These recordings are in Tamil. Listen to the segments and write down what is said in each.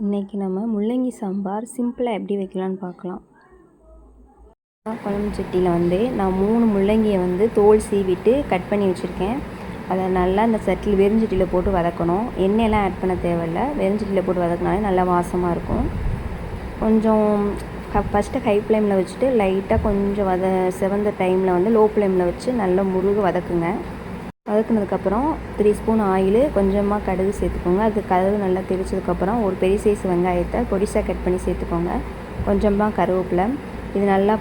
இன்றைக்கி நம்ம முள்ளங்கி சாம்பார் சிம்பிளாக எப்படி வைக்கலான்னு பார்க்கலாம். குழம்பு சட்டியில் நான் 3 முள்ளங்கியை தோல் சீவிட்டு கட் பண்ணி வச்சுருக்கேன். அதை நல்லா அந்த சட்டியில் வெறுஞ்சட்டியில் போட்டு வதக்கணும். எண்ணெயெல்லாம் ஆட் பண்ண தேவையில்லை. வெறுஞ்சட்டியில் போட்டு வதக்கினாலே நல்லா வாசமாக இருக்கும். கொஞ்சம் ஃபஸ்ட்டு ஹை ஃப்ளேமில் வச்சுட்டு லைட்டாக கொஞ்சம் செவந்த டைமில் லோ ஃப்ளேமில் வச்சு நல்லா முருக வதக்குங்க. வதக்குனதுக்கப்புறம் 3 ஸ்பூன் ஆயில், கொஞ்சமாக கடுகு சேர்த்துக்கோங்க. அது கடுகு நல்லா தெரிச்சதுக்கப்புறம் ஒரு பெரிய சைஸ் வெங்காயத்தை பொடிசாக கட் பண்ணி சேர்த்துக்கோங்க. கொஞ்சமாக கருவேப்பிலை. இது நல்லா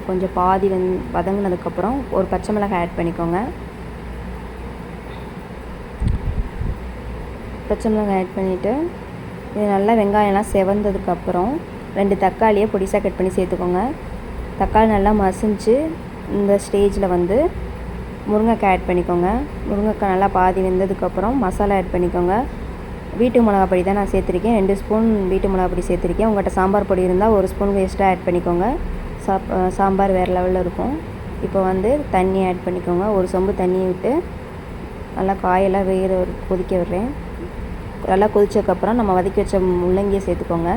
கொஞ்சம் பாதி வதங்கினதுக்கப்புறம் ஒரு பச்சை மிளகாய் ஆட் பண்ணிக்கோங்க. பச்சை மிளகாய் ஆட் பண்ணிவிட்டு இது நல்லா வெங்காயம்லாம் செவந்ததுக்கப்புறம் 2 தக்காளியை பொடிசாக கட் பண்ணி சேர்த்துக்கோங்க. தக்காளி நல்லா மசிஞ்சு இந்த ஸ்டேஜில் முருங்கைக்காய் ஆட் பண்ணிக்கோங்க. முருங்கைக்காய் நல்லா பாதி வெந்ததுக்கப்புறம் மசாலா ஆட் பண்ணிக்கோங்க. வீட்டு மிளகா பொடி தான் நான் சேர்த்துருக்கேன். 2 ஸ்பூன் வீட்டு மிளகா பொடி சேர்த்துருக்கேன். உங்கள்கிட்ட சாம்பார் பொடி இருந்தால் 1 ஸ்பூன் வேஸ்ட்டாக ஆட் பண்ணிக்கோங்க. சாம்பார் வேறு லெவலில் இருக்கும். இப்போ தண்ணி ஆட் பண்ணிக்கோங்க. ஒரு சொம்பு தண்ணியை விட்டு நல்லா காயெல்லாம் கொதிக்க விடுறேன். நல்லா கொதிச்சதுக்கப்புறம் நம்ம வதக்கி வச்ச முள்ளங்கியை சேர்த்துக்கோங்க.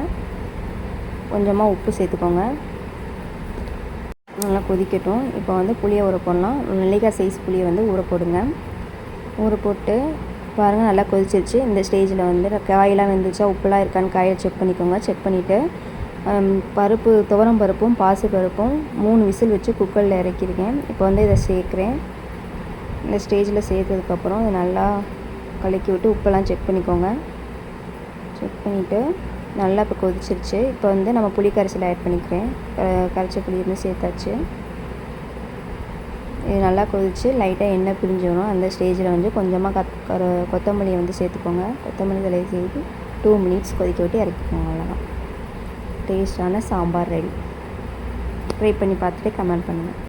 கொஞ்சமாக உப்பு சேர்த்துக்கோங்க. நல்லா கொதிக்கட்டும். இப்போ புளியை ஊற போடலாம். நெல்லிக்காய் சைஸ் புளியை ஊற போடுங்க. ஊற போட்டு பாருங்கள், நல்லா கொதிச்சிருச்சு. இந்த ஸ்டேஜில் காயெல்லாம் வெந்துச்சா உப்புலாம் இருக்கான்னு காயை செக் பண்ணிக்கோங்க. செக் பண்ணிவிட்டு துவரம் பருப்பும் பாசி பருப்பும் 3 விசில் வச்சு குக்கரில் இறக்கிருக்கேன். இப்போ இதை சேர்க்குறேன். இந்த ஸ்டேஜில் சேர்த்ததுக்கப்புறம் இதை நல்லா கலக்கி விட்டு உப்பெல்லாம் செக் பண்ணிக்கோங்க. செக் பண்ணிவிட்டு நல்லா இப்போ கொதிச்சிருச்சு. இப்போ நம்ம புளி கரைசல் ஆட் பண்ணிக்கிறேன். கரைச்ச புளி சேர்த்தாச்சு. இது நல்லா கொதிச்சு லைட்டாக எண்ணெய் பிரிஞ்சு வரும். அந்த ஸ்டேஜில் கொஞ்சமாக கொத்தமல்லியை சேர்த்துக்கோங்க. கொத்தமல்லி தலையை சேர்த்து 2 மினிட்ஸ் கொதிக்க விட்டு இறக்கிக்கோங்க. அவ்வளோதான், டேஸ்டான சாம்பார் ரெடி. ட்ரை பண்ணி பார்த்துட்டு கமெண்ட் பண்ணுங்கள்.